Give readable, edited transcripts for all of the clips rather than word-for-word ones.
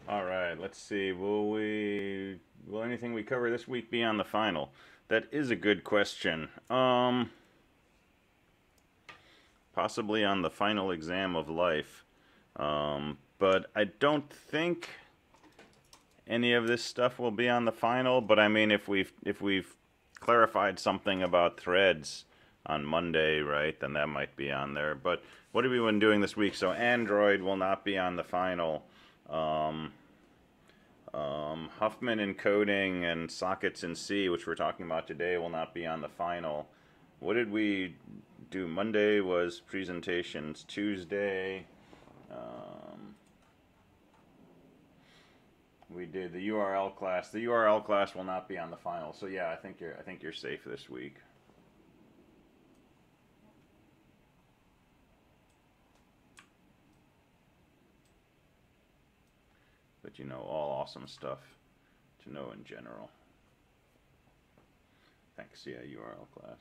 All right, let's see. Will anything we cover this week be on the final? That is a good question. Possibly on the final exam of life. But I don't think any of this stuff will be on the final, but I mean if we've clarified something about threads on Monday, right, then that might be on there. But what have we been doing this week? So Android will not be on the final. Um, Huffman encoding and sockets in C, which we're talking about today, will not be on the final. What did we do? Monday was presentations. Tuesday, we did the URL class. The URL class will not be on the final. So yeah, I think you're safe this week. But all awesome stuff to know in general. Thanks. Yeah, URL class.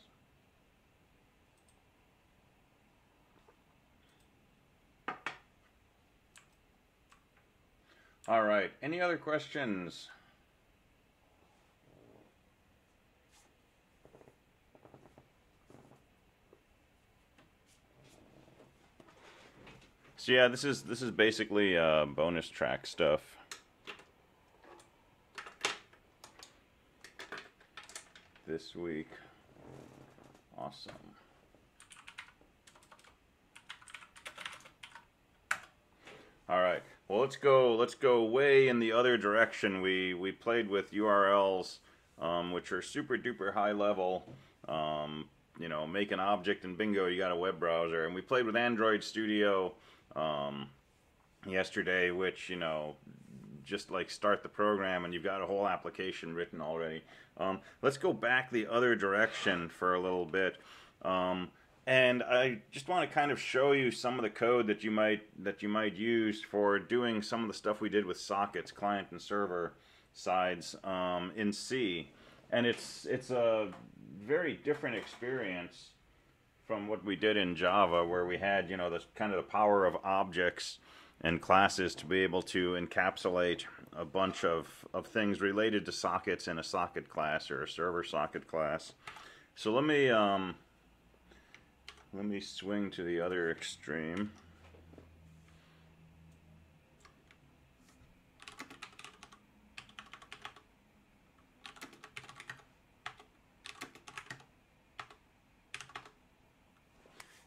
All right. Any other questions? So yeah, this is basically bonus track stuff. This week. Awesome. All right. Well, let's go way in the other direction. We played with URLs, which are super duper high level. Make an object and bingo, you got a web browser. And we played with Android Studio yesterday, which just like start the program and you've got a whole application written already. Let's go back the other direction for a little bit. And I just want to kind of show you some of the code that you might use for doing some of the stuff we did with sockets, client and server sides in C. And it's a very different experience from what we did in Java, where we had the kind of the power of objects and classes to be able to encapsulate a bunch of things related to sockets in a socket class or a server socket class. So let me swing to the other extreme.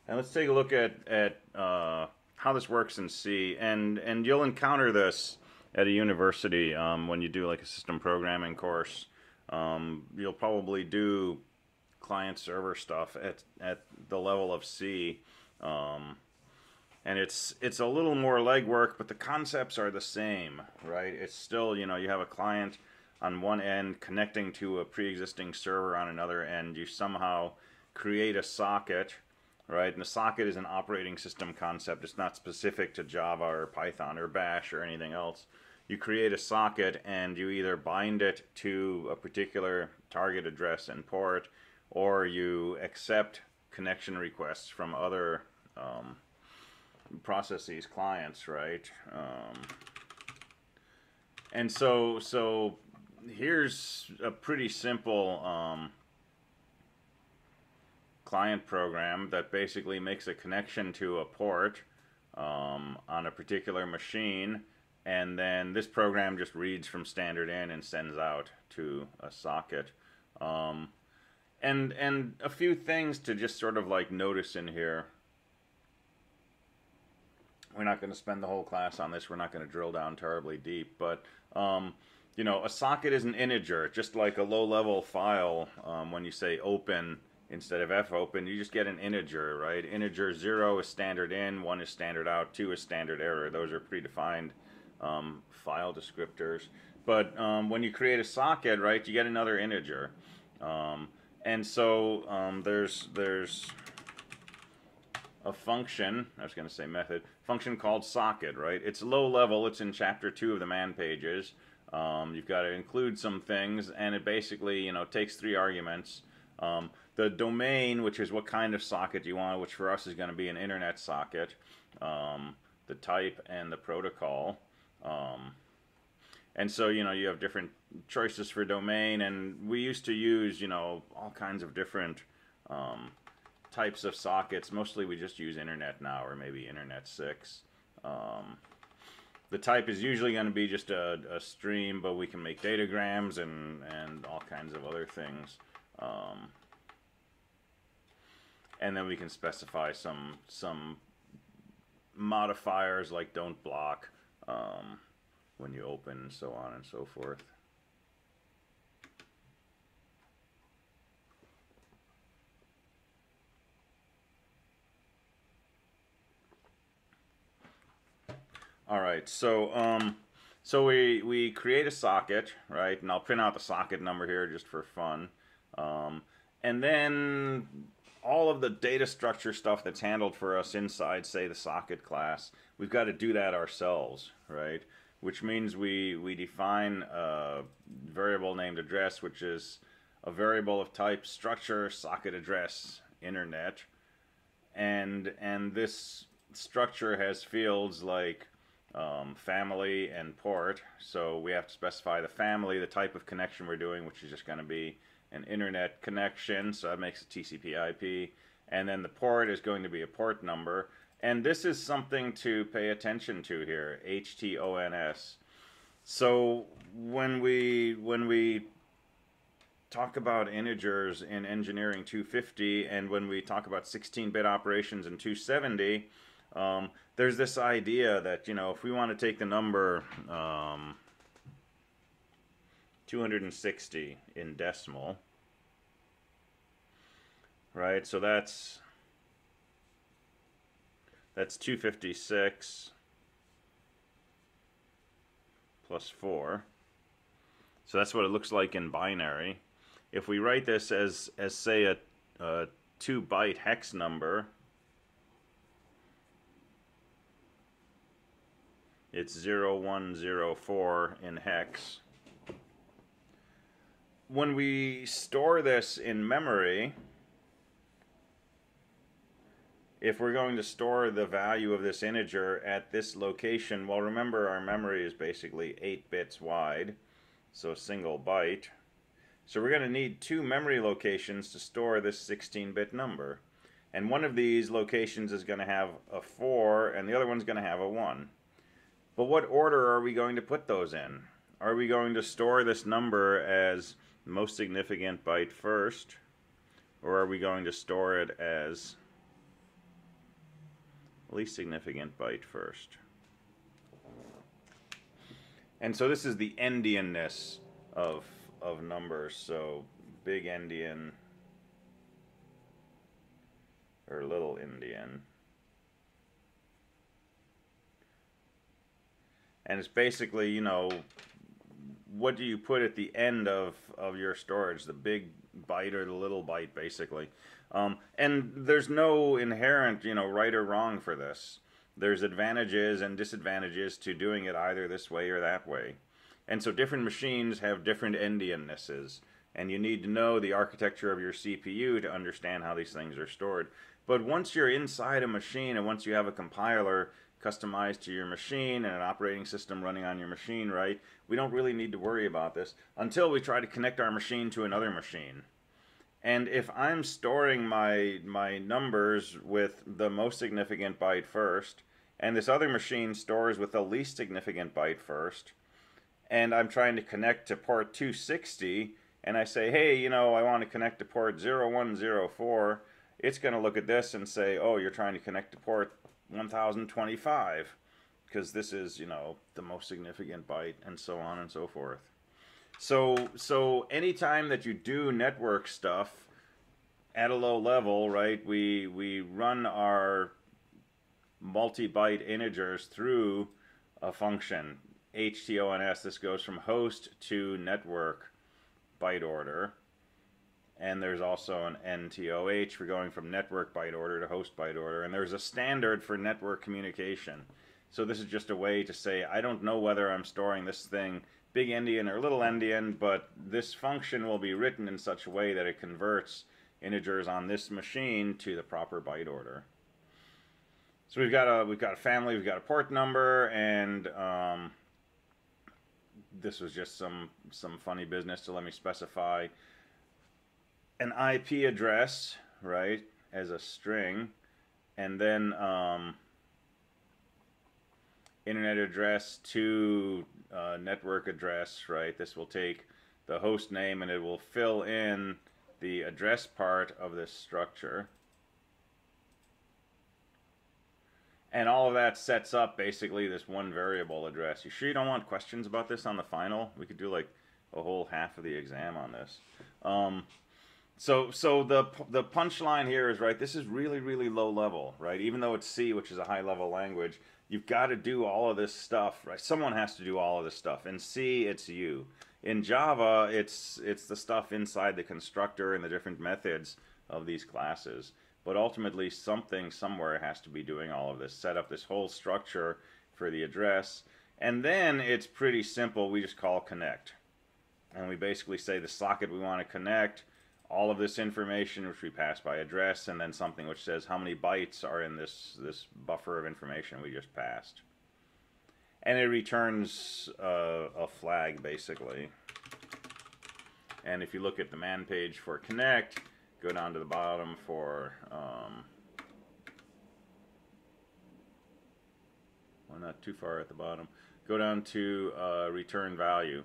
And let's take a look at how this works in C. And you'll encounter this at a university when you do like a system programming course. You'll probably do client-server stuff at the level of C. And it's a little more legwork, but the concepts are the same, right? It's still, you have a client on one end connecting to a pre-existing server on another end. You somehow create a socket, right? And the socket is an operating system concept. It's not specific to Java or Python or Bash or anything else. You create a socket and you either bind it to a particular target address and port, or you accept connection requests from other processes, clients, right? And so here's a pretty simple client program that basically makes a connection to a port on a particular machine, and then this program just reads from standard in and sends out to a socket. And a few things to just sort of like notice in here. We're not going to spend the whole class on this. We're not going to drill down terribly deep, but a socket is an integer, just like a low-level file. When you say open instead of fopen, you just get an integer, right? Integer 0 is standard in, 1 is standard out, 2 is standard error. Those are predefined file descriptors. But when you create a socket, right, you get another integer. And so there's a function, I was going to say method, function called socket, right? It's low level, it's in chapter 2 of the man pages. You've got to include some things, and it basically, takes 3 arguments. The domain, which is what kind of socket you want, which for us is going to be an internet socket. The type and the protocol. And so, you know, you have different choices for domain, and we used to use, you know, all kinds of different um, types of sockets. Mostly we just use Internet now, or maybe Internet 6. Um, the type is usually going to be just a stream, but we can make datagrams and all kinds of other things. And then we can specify some modifiers like don't block when you open, and so on and so forth. All right, so we create a socket, right? And I'll print out the socket number here just for fun. And then all of the data structure stuff that's handled for us inside, say, the socket class, we've got to do that ourselves, right? Which means we define a variable named address, which is a variable of type structure socket address internet, and this structure has fields like family and port. So we have to specify the family, the type of connection we're doing, which is just going to be an internet connection, so that makes it TCP/IP, and then the port is going to be a port number. And this is something to pay attention to here, HTONS. So when we talk about integers in Engineering 250, and when we talk about 16-bit operations in 270, there's this idea that, you know, if we want to take the number 260 in decimal, right? So that's 256 plus 4. So that's what it looks like in binary. If we write this as say a 2-byte hex number, it's 0104 in hex. When we store this in memory, if we're going to store the value of this integer at this location, well, remember our memory is basically 8 bits wide, so a single byte. So we're going to need 2 memory locations to store this 16-bit number. And one of these locations is going to have a 4, and the other one's going to have a 1. But what order are we going to put those in? Are we going to store this number as most significant byte first, or are we going to store it as least significant byte first? And so this is the endianness of numbers. So big endian or little endian. And it's basically, you know, what do you put at the end of your storage, the big byte or the little byte, basically. And there's no inherent, you know, right or wrong for this. There's advantages and disadvantages to doing it either this way or that way. And so different machines have different endiannesses, and you need to know the architecture of your CPU to understand how these things are stored. But once you're inside a machine, and once you have a compiler customized to your machine and an operating system running on your machine, right, we don't really need to worry about this until we try to connect our machine to another machine. And if I'm storing my numbers with the most significant byte first, and this other machine stores with the least significant byte first, and I'm trying to connect to port 260, and I say, hey, you know, I want to connect to port 0104, it's going to look at this and say, oh, you're trying to connect to port 1025, because this is, you know, the most significant byte, and so on and so forth. So anytime that you do network stuff at a low level, right, we run our multi-byte integers through a function, HTONS. This goes from host to network byte order. And there's also an NTOH for going from network byte order to host byte order. And there's a standard for network communication. So this is just a way to say, I don't know whether I'm storing this thing big endian or little endian, but this function will be written in such a way that it converts integers on this machine to the proper byte order. So we've got a family, we've got a port number, and this was just some funny business to let me specify an IP address, right, as a string, and then internet address to network address, right? This will take the host name and it will fill in the address part of this structure. And all of that sets up basically this one variable address. You sure you don't want questions about this on the final? We could do like a whole half of the exam on this. So the punchline here is, right, this is really, really low level, right? Even though it's C, which is a high level language, you've got to do all of this stuff, right? Someone has to do all of this stuff. In C, it's you. In Java, it's the stuff inside the constructor and the different methods of these classes. But ultimately, something somewhere has to be doing all of this. Set up this whole structure for the address. And then it's pretty simple. We just call connect. And we basically say the socket we want to connect, all of this information which we pass by address, and then something which says how many bytes are in this buffer of information we just passed. And it returns a flag, basically. And if you look at the man page for connect, go down to the bottom for, well, not too far at the bottom, go down to return value.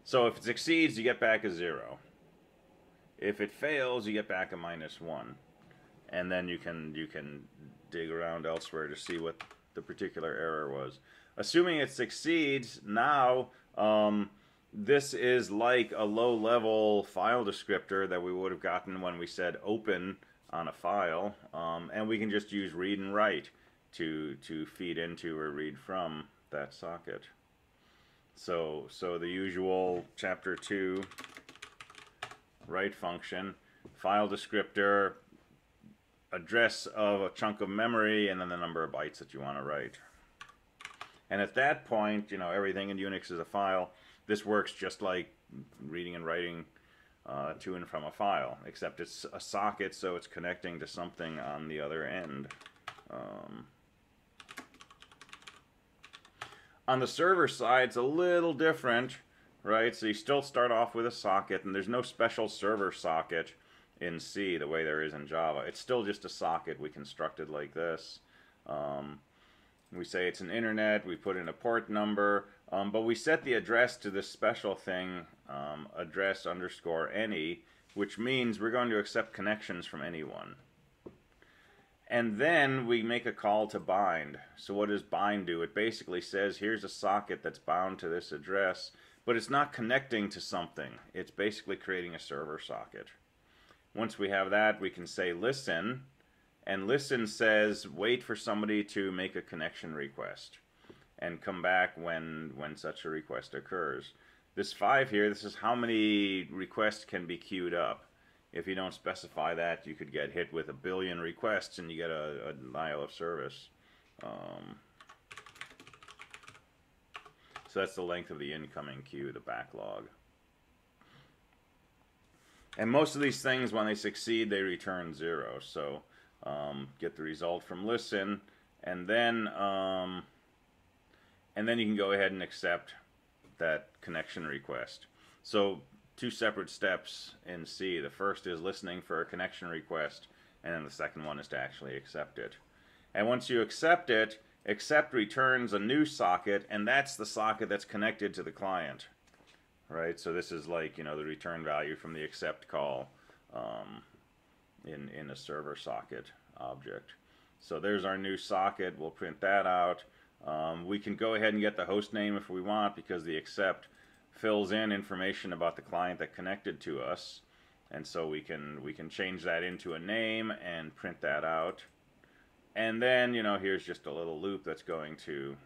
So if it succeeds, you get back a 0. If it fails, you get back a -1. And then you can dig around elsewhere to see what the particular error was. Assuming it succeeds, now this is like a low-level file descriptor that we would have gotten when we said open on a file, and we can just use read and write to feed into or read from that socket. So the usual chapter 2 write function, file descriptor, address of a chunk of memory, and then the number of bytes that you want to write. And at that point, you know, everything in Unix is a file. This works just like reading and writing to and from a file, except it's a socket, so it's connecting to something on the other end. On the server side, it's a little different, right? So you still start off with a socket, and there's no special server socket in C the way there is in Java. It's still just a socket we constructed like this. We say it's an internet, we put in a port number, but we set the address to this special thing, address underscore any, which means we're going to accept connections from anyone. And then we make a call to bind. So what does bind do? It basically says here's a socket that's bound to this address, but it's not connecting to something. It's basically creating a server socket. Once we have that, we can say listen, and listen says wait for somebody to make a connection request and come back when such a request occurs. This 5 here, this is how many requests can be queued up. If you don't specify that, you could get hit with a billion requests and you get a denial of service. So that's the length of the incoming queue, the backlog. And most of these things, when they succeed, they return 0. So get the result from listen, and then you can go ahead and accept that connection request. So 2 separate steps in C. The first is listening for a connection request, and then the second one is to actually accept it. And once you accept it, accept returns a new socket, and that's the socket that's connected to the client. Right? So this is like, you know, the return value from the accept call in a server socket object. So there's our new socket. We'll print that out. We can go ahead and get the host name if we want, because the accept fills in information about the client that connected to us, and so we can change that into a name and print that out. And then, you know, here's just a little loop that's going to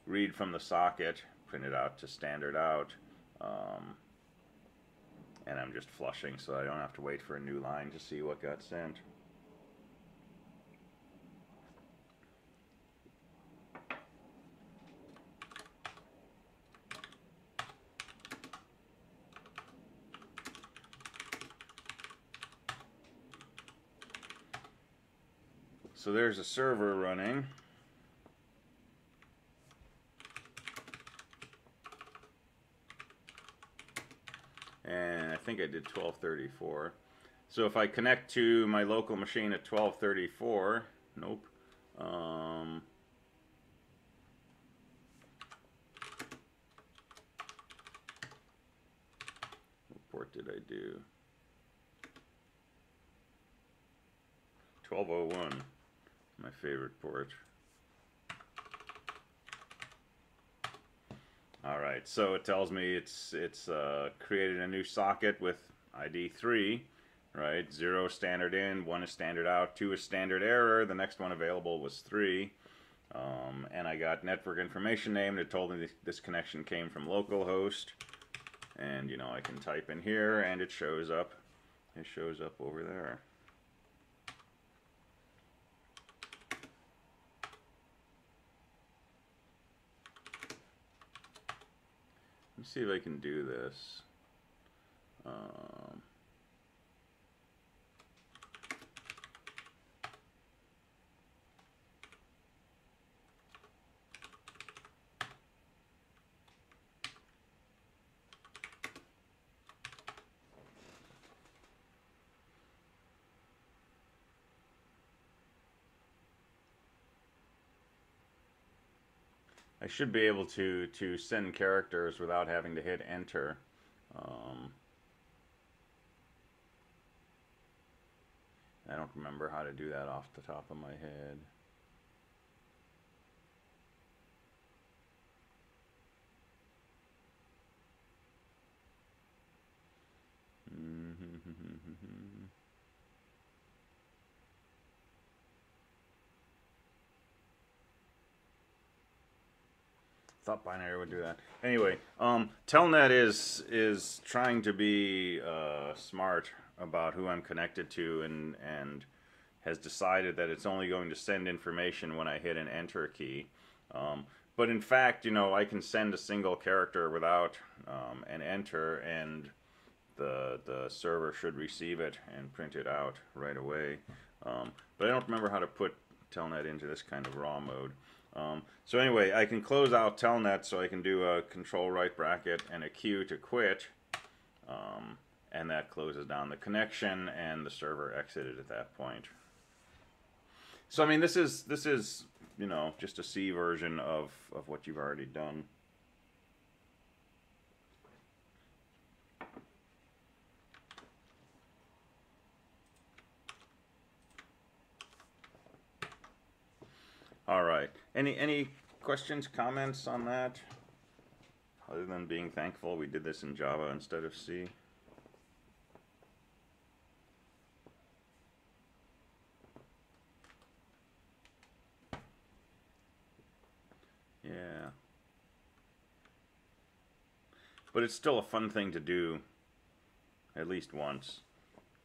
read from the socket, print it out to standard out, and I'm just flushing so I don't have to wait for a new line to see what got sent. So there's a server running. think I did 1234. So if I connect to my local machine at 1234, nope. What port did I do? 1201, my favorite port. All right, so it tells me it's created a new socket with ID 3, right? 0 standard in, 1 is standard out, 2 is standard error. The next one available was 3. And I got network information name that told me this connection came from localhost. And, you know, I can type in here and it shows up. It shows up over there. Let's see if I can do this. I should be able to send characters without having to hit enter. I don't remember how to do that off the top of my head. Thought binary would do that. Anyway, Telnet is trying to be smart about who I'm connected to, and has decided that it's only going to send information when I hit an enter key. But in fact, you know, I can send a single character without an enter, and the server should receive it and print it out right away. But I don't remember how to put Telnet into this kind of raw mode. So anyway, I can close out Telnet, so I can do a control right bracket and a Q to quit, and that closes down the connection, and the server exited at that point. So I mean, this is you know, just a C version of what you've already done. All right. Any questions, comments on that? Other than being thankful we did this in Java instead of C. Yeah. But it's still a fun thing to do at least once.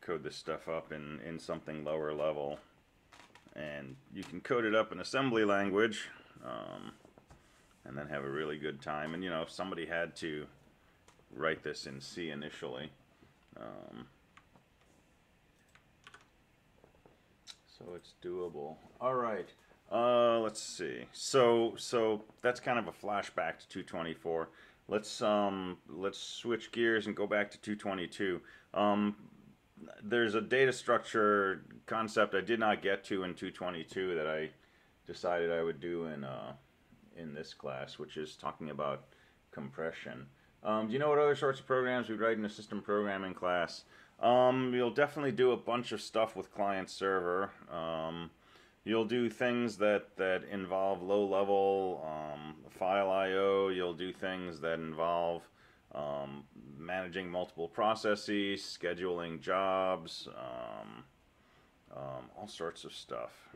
Code this stuff up in something lower level. And you can code it up in assembly language, and then have a really good time. And you know, if somebody had to write this in C initially, so it's doable. All right, let's see. So that's kind of a flashback to 224. Let's switch gears and go back to 222. There's a data structure concept I did not get to in 222 that I decided I would do in this class, which is talking about compression. Do you know what other sorts of programs we'd write in a system programming class? You'll definitely do a bunch of stuff with client server. You'll do things that involve low-level file I/O. You'll do things that involve managing multiple processes, scheduling jobs, all sorts of stuff.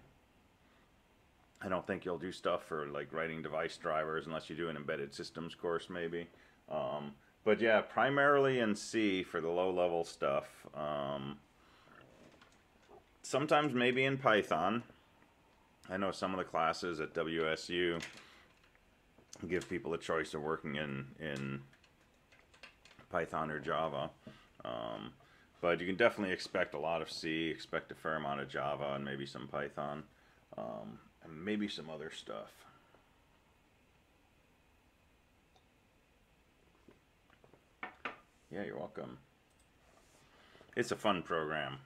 I don't think you'll do stuff for like writing device drivers unless you do an embedded systems course maybe. But yeah, primarily in C for the low-level stuff. Sometimes maybe in Python. I know some of the classes at WSU give people a choice of working in Python or Java, but you can definitely expect a lot of C, expect a fair amount of Java, and maybe some Python, and maybe some other stuff. Yeah, you're welcome. it's a fun program.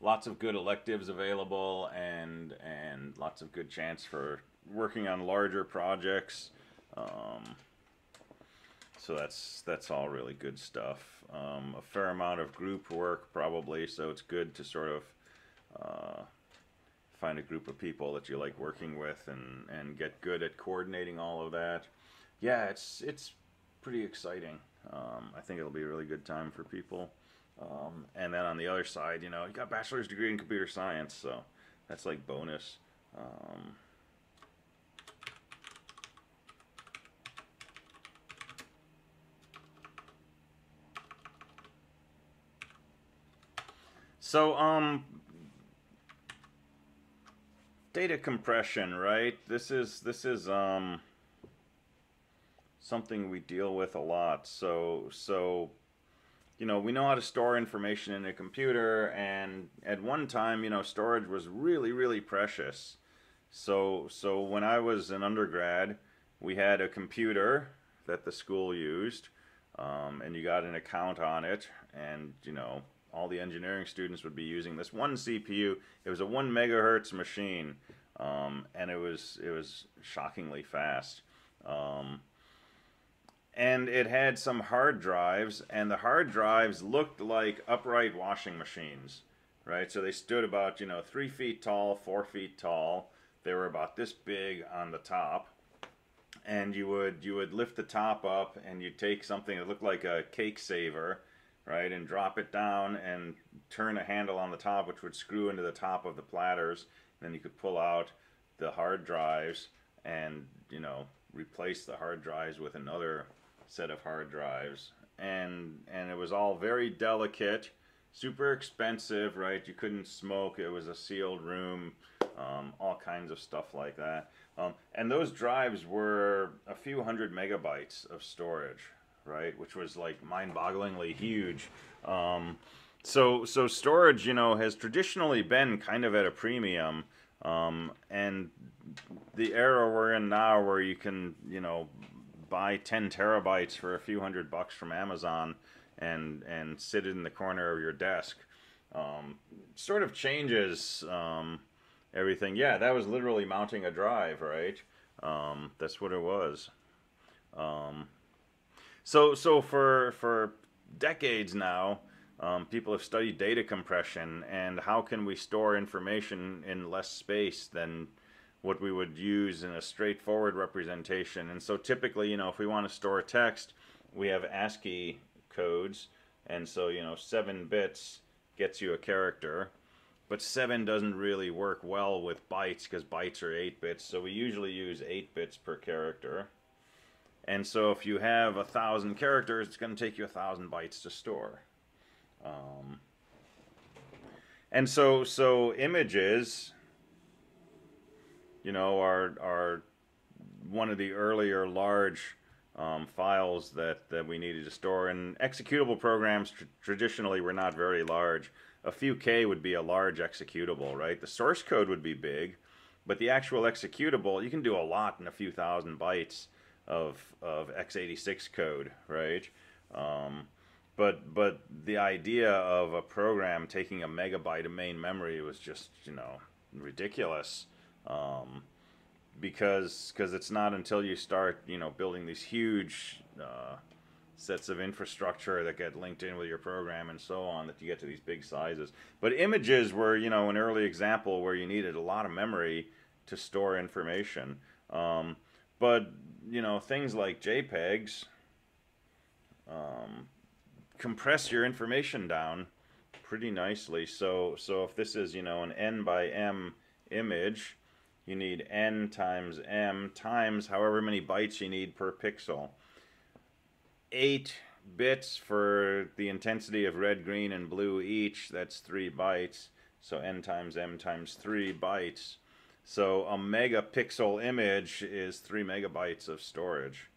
Lots of good electives available, and lots of good chance for working on larger projects. Um, so that's all really good stuff. A fair amount of group work probably, so it's good to sort of uh, find a group of people that you like working with, and get good at coordinating all of that. Yeah, it's pretty exciting. I think it'll be a really good time for people. And then on the other side, you know, you got a bachelor's degree in computer science, so that's like bonus. Um, so data compression, right? This is something we deal with a lot. So you know, we know how to store information in a computer, and at one time, you know, storage was really, really precious. So when I was an undergrad, we had a computer that the school used, and you got an account on it, and you know, all the engineering students would be using this one CPU. It was a 1 megahertz machine, and it was shockingly fast. Um, and it had some hard drives, and the hard drives looked like upright washing machines, right? So they stood about, you know, 3 feet tall, 4 feet tall. They were about this big on the top, and you would lift the top up, and you'd take something that looked like a cake saver, right, and drop it down and turn a handle on the top, which would screw into the top of the platters. And then you could pull out the hard drives, and you know, replace the hard drives with another set of hard drives. And it was all very delicate, super expensive, right? You couldn't smoke. It was a sealed room, all kinds of stuff like that. And those drives were a few hundred megabytes of storage, right? Which was like mind-bogglingly huge. So storage, you know, has traditionally been kind of at a premium, and the era we're in now, where you can, you know, buy 10 terabytes for a few $100 from Amazon, and sit it in the corner of your desk, sort of changes everything. Yeah, that was literally mounting a drive, right? That's what it was. Um, so for decades now, people have studied data compression and how can we store information in less space than what we would use in a straightforward representation. And so typically, you know, if we want to store text, we have ASCII codes, and so, you know, 7 bits gets you a character. But 7 doesn't really work well with bytes, because bytes are 8 bits, so we usually use 8 bits per character. And so if you have 1,000 characters, it's going to take you 1,000 bytes to store. Um, and so images, you know, are one of the earlier large files that we needed to store. And executable programs traditionally were not very large. A few K would be a large executable, right? The source code would be big, but the actual executable, you can do a lot in a few thousand bytes of x86 code, right? But the idea of a program taking a megabyte of main memory was just, you know, ridiculous. Um, because it's not until you start, you know, building these huge sets of infrastructure that get linked in with your program and so on, that you get to these big sizes. But images were, you know, an early example where you needed a lot of memory to store information. But you know, things like JPEGs compress your information down pretty nicely. So if this is, you know, an n by m image, you need n times m times however many bytes you need per pixel. 8 bits for the intensity of red, green, and blue each. That's 3 bytes. So n times m times 3 bytes. So a megapixel image is 3 megabytes of storage.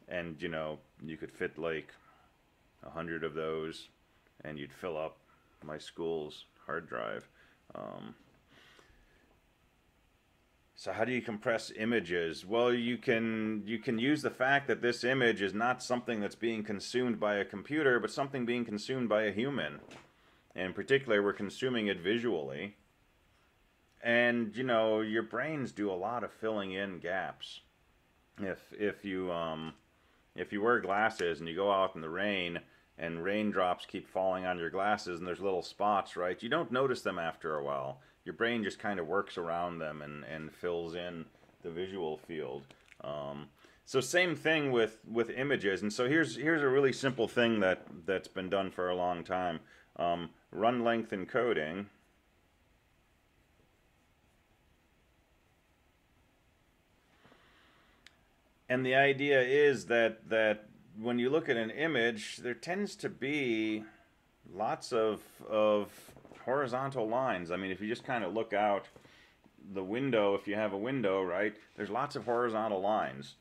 And, you know, you could fit like 100 of those, and you'd fill up my school's hard drive. Um, So how do you compress images? Well, you can use the fact that this image is not something that's being consumed by a computer, but something being consumed by a human. And in particular, we're consuming it visually. And you know, your brains do a lot of filling in gaps. If you wear glasses and you go out in the rain and raindrops keep falling on your glasses and there's little spots, right? You don't notice them after a while. Your brain just kind of works around them and fills in the visual field. So same thing with images. And so here's a really simple thing that's been done for a long time. Run length encoding. And the idea is that when you look at an image, there tends to be lots of horizontal lines. I mean, if you just kind of look out the window, if you have a window, right, there's lots of horizontal lines,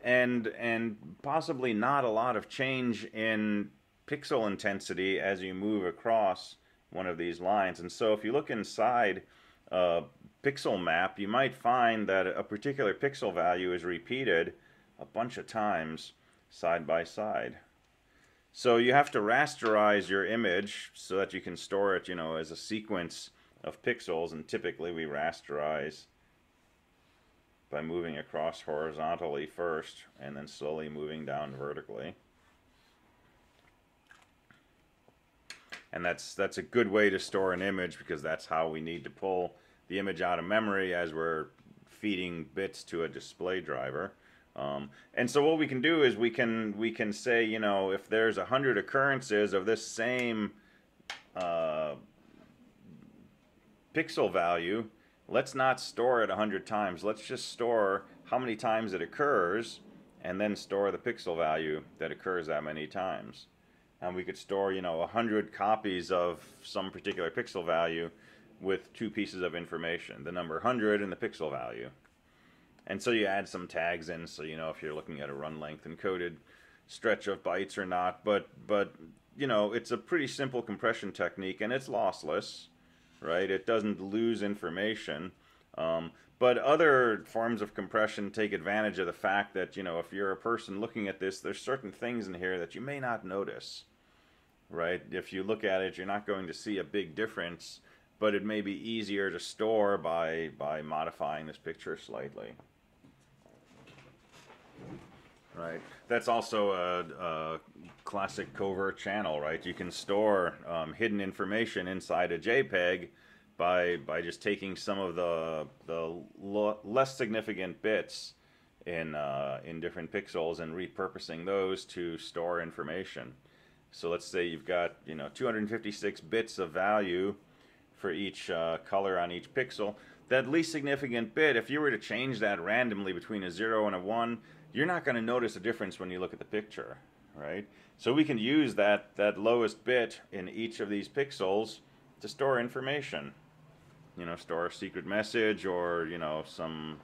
and possibly not a lot of change in pixel intensity as you move across one of these lines. And so if you look inside pixel map, you might find that a particular pixel value is repeated a bunch of times side by side. So you have to rasterize your image so that you can store it, you know, as a sequence of pixels, and typically we rasterize by moving across horizontally first and then slowly moving down vertically. And that's a good way to store an image, because that's how we need to pull the image out of memory as we're feeding bits to a display driver. And so what we can do is we can say, you know, if there's 100 occurrences of this same pixel value, let's not store it 100 times. Let's just store how many times it occurs, and then store the pixel value that occurs that many times. And we could store, you know, 100 copies of some particular pixel value with two pieces of information, the number 100 and the pixel value. And so you add some tags in, so you know if you're looking at a run length encoded stretch of bytes or not. But you know, it's a pretty simple compression technique, and it's lossless, right? It doesn't lose information. But other forms of compression take advantage of the fact that, you know, if you're a person looking at this, there's certain things in here that you may not notice, right? If you look at it, you're not going to see a big difference, but it may be easier to store by modifying this picture slightly. Right. That's also a classic covert channel, right? You can store hidden information inside a JPEG by just taking some of the less significant bits in different pixels and repurposing those to store information. So let's say you've got, you know, 256 bits of value for each color on each pixel. That least significant bit, if you were to change that randomly between a 0 and a 1, you're not going to notice a difference when you look at the picture, right? So we can use that lowest bit in each of these pixels to store information. You know, store a secret message, or, you know, some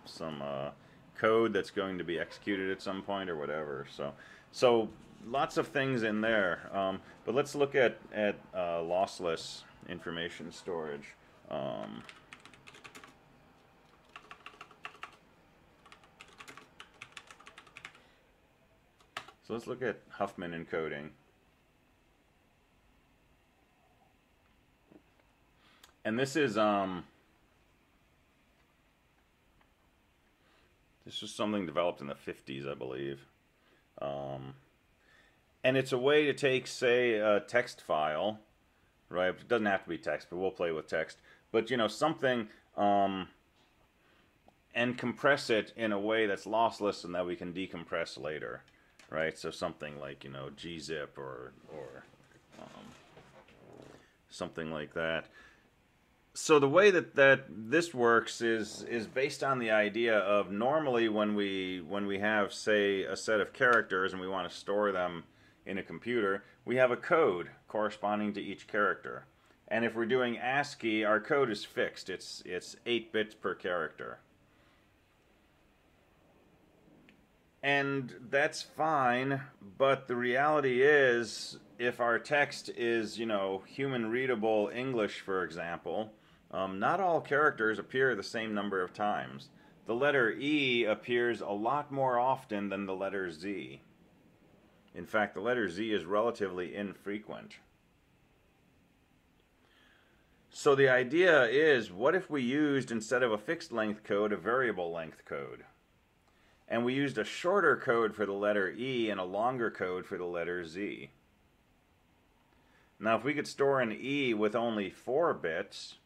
code that's going to be executed at some point or whatever. So lots of things in there. But let's look at lossless information storage. So let's look at Huffman encoding. And this is something developed in the 50s, I believe. And it's a way to take, say, a text file, right? It doesn't have to be text, but we'll play with text. But, you know, something, and compress it in a way that's lossless and that we can decompress later, right? So something like, you know, gzip or something like that. So the way that this works is based on the idea of, normally when we have, say, a set of characters and we want to store them in a computer, we have a code corresponding to each character. And if we're doing ASCII, our code is fixed. It's 8 bits per character. And that's fine, but the reality is, if our text is, you know, human readable English, for example, Not all characters appear the same number of times. The letter E appears a lot more often than the letter Z. In fact, the letter Z is relatively infrequent. So the idea is, what if we used, instead of a fixed length code, a variable length code? And we used a shorter code for the letter E and a longer code for the letter Z. Now, if we could store an E with only 4 bits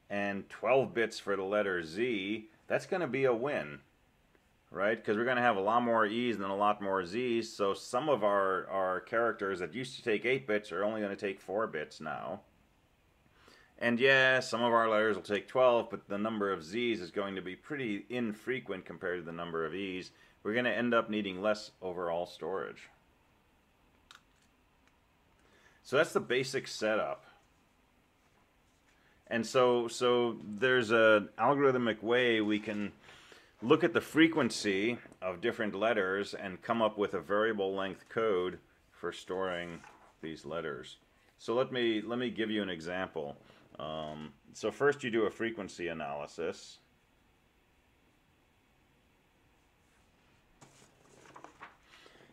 and 12 bits for the letter Z, that's going to be a win, right? Because we're going to have a lot more E's and a lot more Z's, so some of our characters that used to take 8 bits are only going to take 4 bits now. And yeah, some of our letters will take 12, but the number of Z's is going to be pretty infrequent compared to the number of E's. We're going to end up needing less overall storage. So that's the basic setup. And so there's an algorithmic way we can look at the frequency of different letters and come up with a variable length code for storing these letters. So let me give you an example. So first you do a frequency analysis.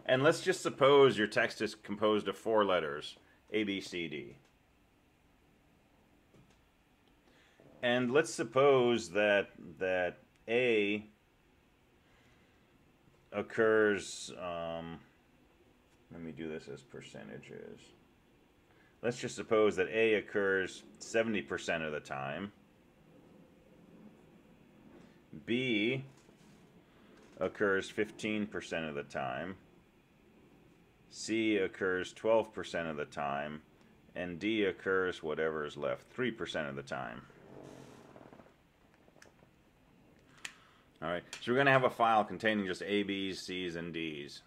And let's just suppose your text is composed of 4 letters, A, B, C, D. And let's suppose that A occurs, let me do this as percentages. Let's just suppose that A occurs 70% of the time. B occurs 15% of the time. C occurs 12% of the time. And D occurs, whatever is left, 3% of the time. Alright, so we're going to have a file containing just A, B's, C's, and D's.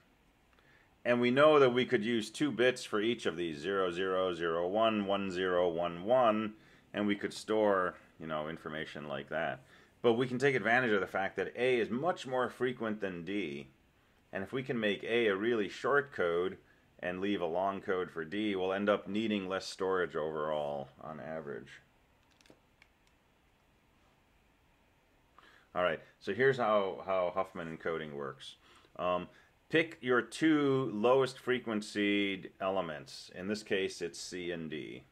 And we know that we could use 2 bits for each of these, 0, 0, 0, 1, 1, 0, 1, 1, and we could store, information like that. But we can take advantage of the fact that A is much more frequent than D. And if we can make A a really short code and leave a long code for D, we'll end up needing less storage overall on average. Alright, so here's how Huffman encoding works. Pick your 2 lowest frequency elements. In this case, it's C and D.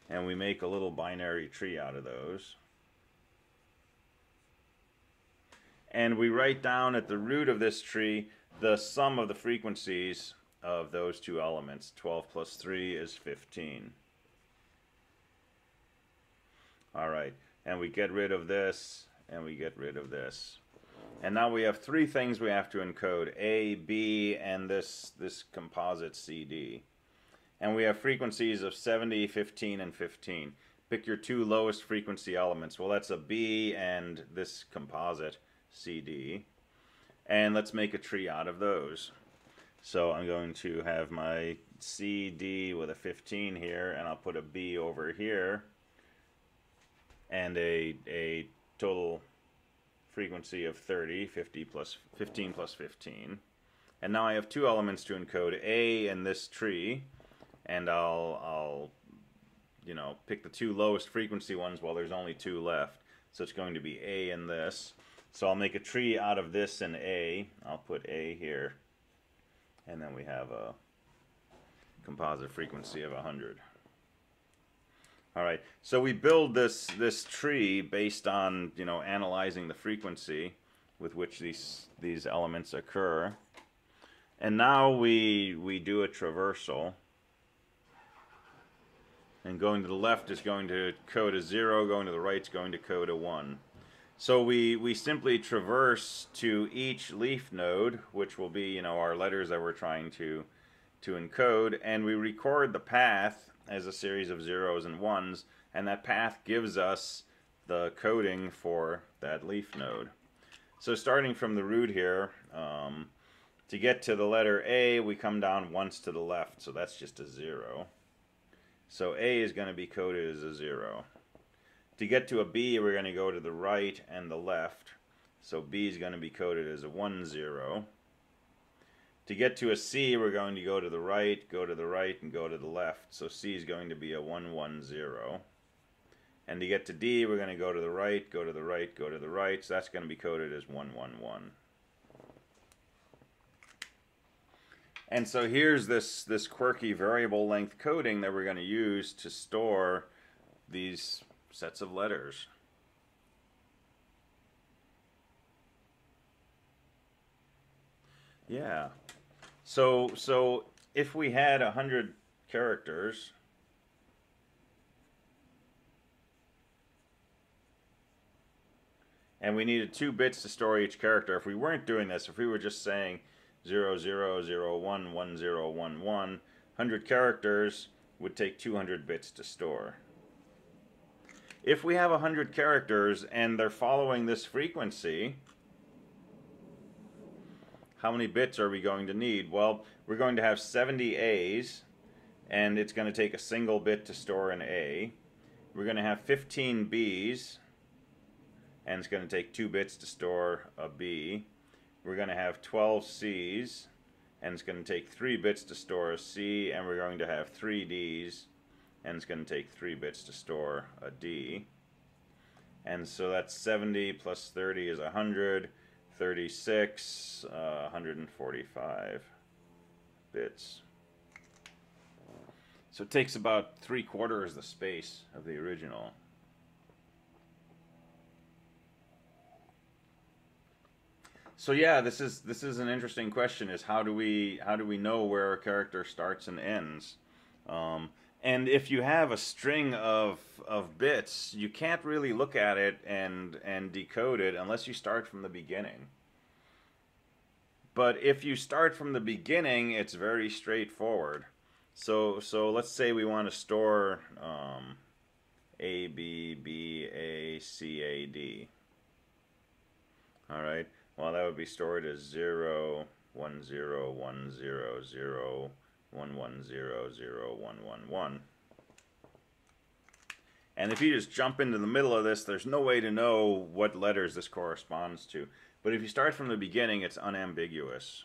And we make a little binary tree out of those. And we write down at the root of this tree the sum of the frequencies of those 2 elements. 12 plus 3 is 15. Alright, and we get rid of this, and we get rid of this. And now we have 3 things we have to encode, A, B, and this composite CD. And we have frequencies of 70, 15, and 15. Pick your 2 lowest frequency elements. Well, that's a B and this composite CD. And let's make a tree out of those. So I'm going to have my CD with a 15 here, and I'll put a B over here, and a total frequency of 30, 50 plus 15 plus 15. And now I have 2 elements to encode, A in this tree, and I'll pick the 2 lowest frequency ones while there's only 2 left. So it's going to be A in this. So I'll make a tree out of this and A. I'll put A here. And then we have a composite frequency of 100. Alright, so we build this tree based on, analyzing the frequency with which these elements occur. And now we do a traversal. And going to the left is going to code a 0, going to the right is going to code a 1. So we simply traverse to each leaf node, which will be, our letters that we're trying to encode, and we record the path as a series of 0s and 1s, and that path gives us the coding for that leaf node. So starting from the root here, to get to the letter A, we come down once to the left, so that's just a 0. So A is going to be coded as a 0. To get to a B, we're going to go to the right and the left. So B is going to be coded as a 1, 0. To get to a C, we're going to go to the right, and go to the left. So C is going to be a 1, 1, 0. And to get to D, we're going to go to the right, go to the right, go to the right. So that's going to be coded as 111. And so here's this quirky variable length coding that we're going to use to store these sets of letters. Yeah. So if we had 100 characters, and we needed 2 bits to store each character, if we weren't doing this, if we were just saying 0001 1011, 100 characters would take 200 bits to store. If we have 100 characters and they're following this frequency, how many bits are we going to need? Well, we're going to have 70 A's, and it's going to take a single bit to store an A. We're going to have 15 B's, and it's going to take 2 bits to store a B. We're going to have 12 C's, and it's going to take 3 bits to store a C, and we're going to have 3 D's, and it's going to take 3 bits to store a D. And so that's 70 plus 30 is 100, 36, 145 bits. So it takes about 3/4 the space of the original. So yeah, this is an interesting question: is how do we know where a character starts and ends? And if you have a string of bits, you can't really look at it and decode it unless you start from the beginning. But if you start from the beginning, it's very straightforward. So let's say we want to store A, B, B, A, C, A, D. All right. Well, that would be stored as 0, 1, 0, 1, 0, 0, 1, 1, 0, 0, 1, 1, 1. And if you just jump into the middle of this, there's no way to know what letters this corresponds to. But if you start from the beginning, it's unambiguous.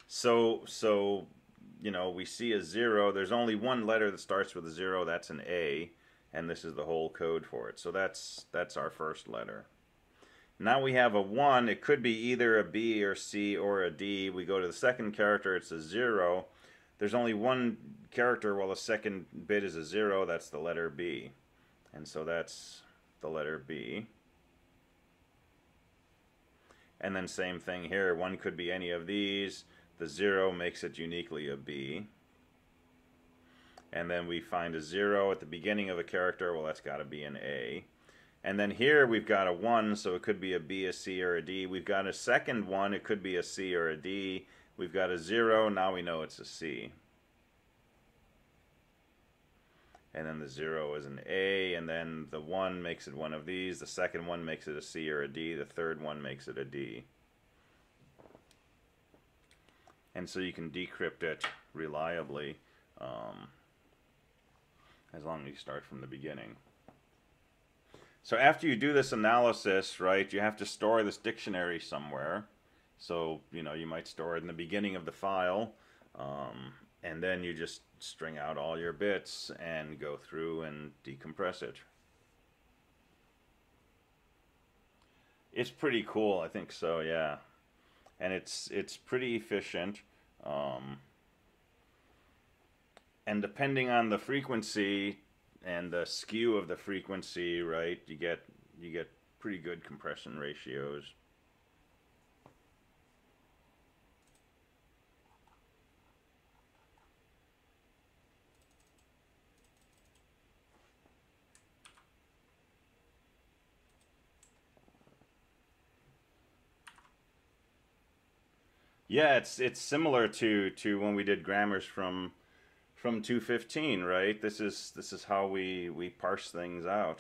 So you know, we see a 0. There's only one letter that starts with a 0. That's an A, and this is the whole code for it. So that's our first letter. Now we have a 1. It could be either a B or C or a D. We go to the second character. It's a 0. There's only one character while the second bit is a 0. That's the letter B. And so that's the letter B. And then same thing here. 1 could be any of these. The 0 makes it uniquely a B. And then we find a 0 at the beginning of a character. Well, that's got to be an A. And then here we've got a 1, so it could be a B, a C, or a D. We've got a second 1, it could be a C or a D. We've got a 0, now we know it's a C. And then the 0 is an A, and then the 1 makes it one of these. The second one makes it a C or a D. The third one makes it a D. And so you can decrypt it reliably as long as you start from the beginning. So after you do this analysis, right, you have to store this dictionary somewhere. So, you know, you might store it in the beginning of the file, and then you just string out all your bits and go through and decompress it. It's pretty cool, I think so, yeah. And it's pretty efficient. And depending on the frequency and the skew of the frequency, right, you get pretty good compression ratios. Yeah, it's similar to when we did grammars from 215, right? This is how we parse things out.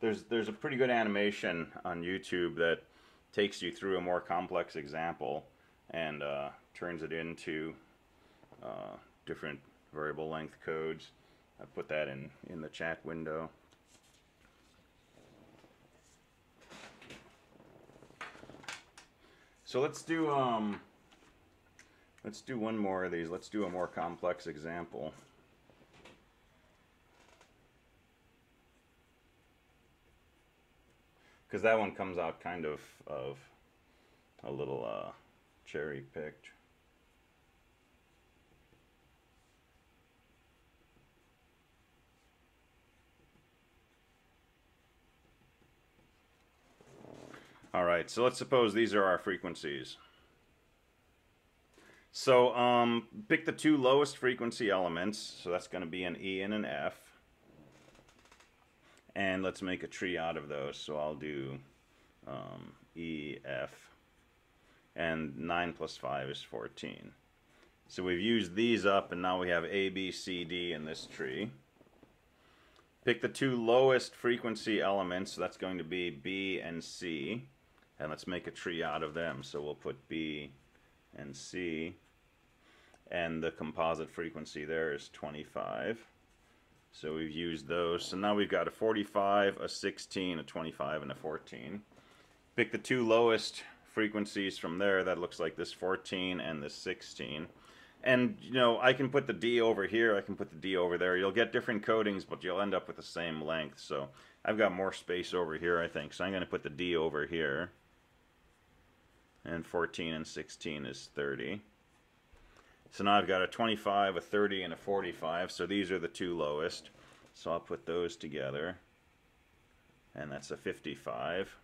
There's a pretty good animation on YouTube that takes you through a more complex example and turns it into different variable length codes. I put that in the chat window. So let's do one more of these. Let's do a more complex example. because that one comes out kind of a little cherry picked. All right, so let's suppose these are our frequencies. So pick the two lowest frequency elements. So that's going to be an E and an F. And let's make a tree out of those. So I'll do E, F. And 9 plus 5 is 14. So we've used these up, and now we have A, B, C, D in this tree. Pick the two lowest frequency elements. So that's going to be B and C. And let's make a tree out of them. So we'll put B and C. And the composite frequency there is 25. So we've used those. So now we've got a 45, a 16, a 25, and a 14. Pick the two lowest frequencies from there. That looks like this 14 and this 16. And, you know, I can put the D over here. I can put the D over there. You'll get different codings, but you'll end up with the same length. So I've got more space over here, I think. So I'm going to put the D over here. And 14 and 16 is 30. So now I've got a 25, a 30, and a 45. So these are the two lowest. So I'll put those together. And that's a 55.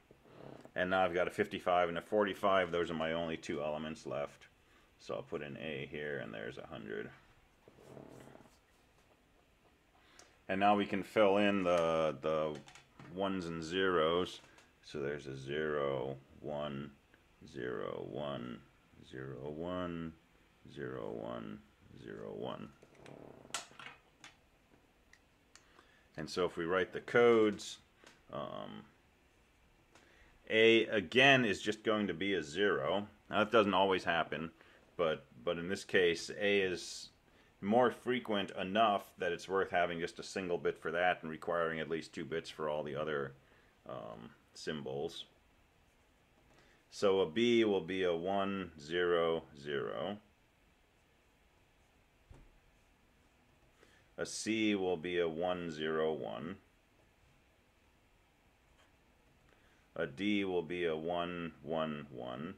And now I've got a 55 and a 45. Those are my only two elements left. So I'll put an A here, and there's 100. And now we can fill in the ones and zeros. So there's a 0, 1, 0, 1, 0, 1, 0, 1, 0, 1. And so if we write the codes, A again is just going to be a 0. Now that doesn't always happen, but in this case A is more frequent enough that it's worth having just a single bit for that and requiring at least 2 bits for all the other symbols. So a B will be a 1, 0, 0. A C will be a 1, 0, 1. A D will be a 1, 1, 1.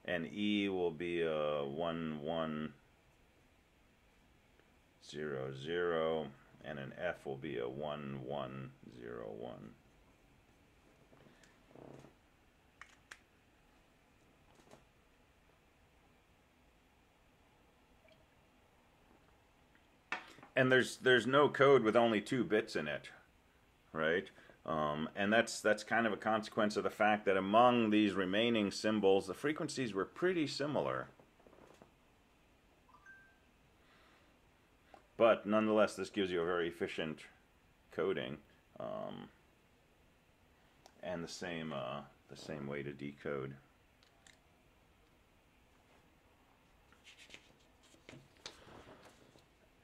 And E will be a 1, 1, 0, 0. And an F will be a 1, 1, 0, 1. And there's no code with only 2 bits in it, right? And that's kind of a consequence of the fact that among these remaining symbols, the frequencies were pretty similar. But nonetheless, this gives you a very efficient coding, and the same way to decode.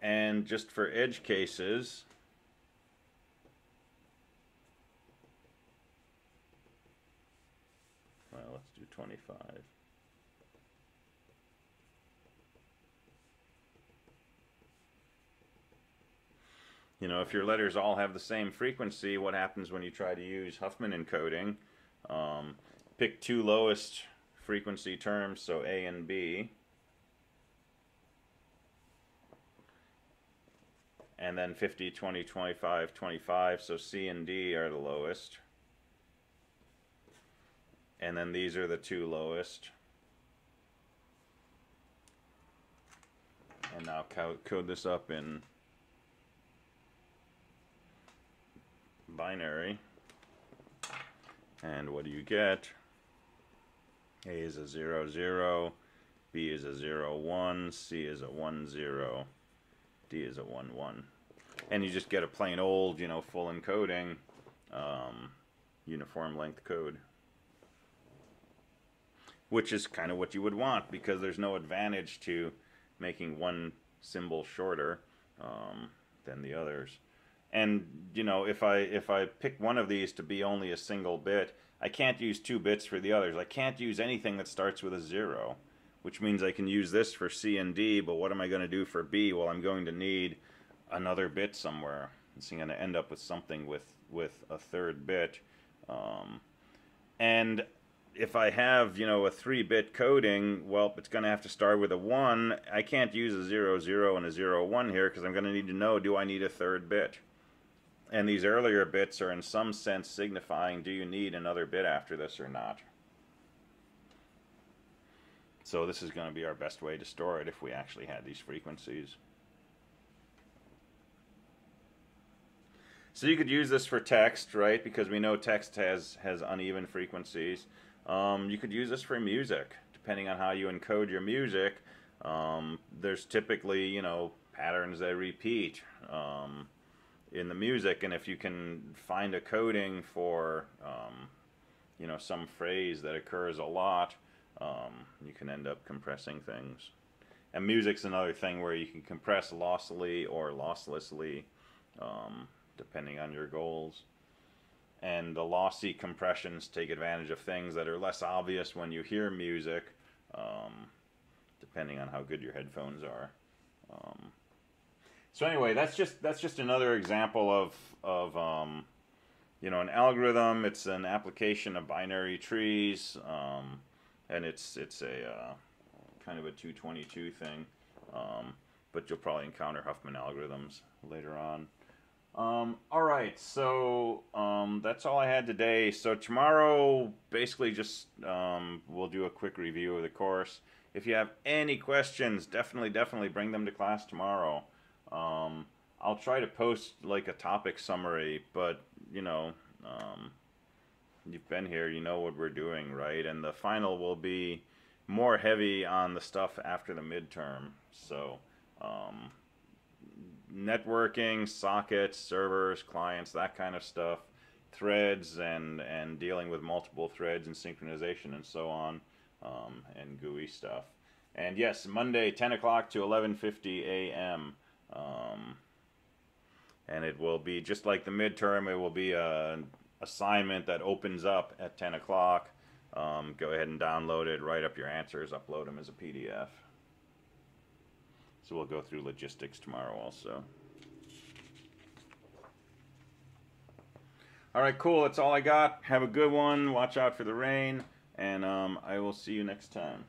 And just for edge cases, well, let's do 25. You know, if your letters all have the same frequency, what happens when you try to use Huffman encoding? Pick 2 lowest frequency terms, so A and B. And then 50, 20, 25, 25, so C and D are the lowest. And then these are the 2 lowest. And now code this up in binary. And what do you get? A is a 0, 0, B is a 0, 1, C is a 1, 0. D is a 1, 1. And you just get a plain old, you know, full encoding, uniform length code. Which is kind of what you would want, because there's no advantage to making one symbol shorter than the others. And, you know, if I pick one of these to be only a single bit, I can't use 2 bits for the others. I can't use anything that starts with a 0. Which means I can use this for C and D, but what am I going to do for B? Well, I'm going to need another bit somewhere. So I'm going to end up with something with with a third bit. And if I have, a 3-bit coding, well, it's going to have to start with a 1. I can't use a 0, 0 and a 0, 1 here because I'm going to need to know, do I need a third bit? And these earlier bits are in some sense signifying, do you need another bit after this or not? So this is going to be our best way to store it if we actually had these frequencies. So you could use this for text, right? Because we know text has uneven frequencies. You could use this for music, depending on how you encode your music. There's typically, patterns that repeat in the music, and if you can find a coding for, some phrase that occurs a lot, you can end up compressing things. And music's another thing where you can compress lossily or losslessly, depending on your goals. And the lossy compressions take advantage of things that are less obvious when you hear music, depending on how good your headphones are. So anyway, that's just another example of an algorithm. It's an application of binary trees, and it's a kind of a 222 thing. But you'll probably encounter Huffman algorithms later on. Alright, so that's all I had today. So tomorrow, basically just we'll do a quick review of the course. If you have any questions, definitely bring them to class tomorrow. I'll try to post like a topic summary, but you've been here, you know what we're doing, right? And the final will be more heavy on the stuff after the midterm. So networking, sockets, servers, clients, that kind of stuff, threads, and dealing with multiple threads and synchronization and so on, and GUI stuff. And yes, Monday, 10 o'clock to 11:50 a.m. And it will be just like the midterm. It will be an assignment that opens up at 10 o'clock. Go ahead and download it, write up your answers, upload them as a PDF. So we'll go through logistics tomorrow also. Alright, cool. That's all I got. Have a good one. Watch out for the rain. And I will see you next time.